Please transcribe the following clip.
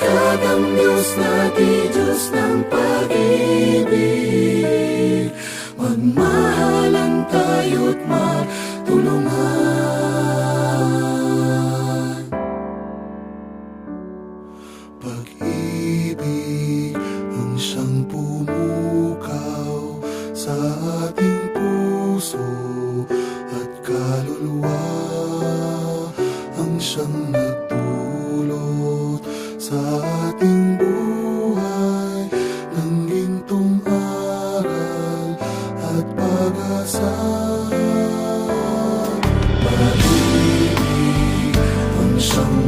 Matatag ang Diyos na di Diyos ng pag-ibig. Magmahalan tayo't magtulungan. Pag-ibig ang siyang pumukaw sa ating puso at kaluluwa, ang siyang nagdulot sa ating buhay ng gintong aral at pag-asa. Pag-ibig ang siyang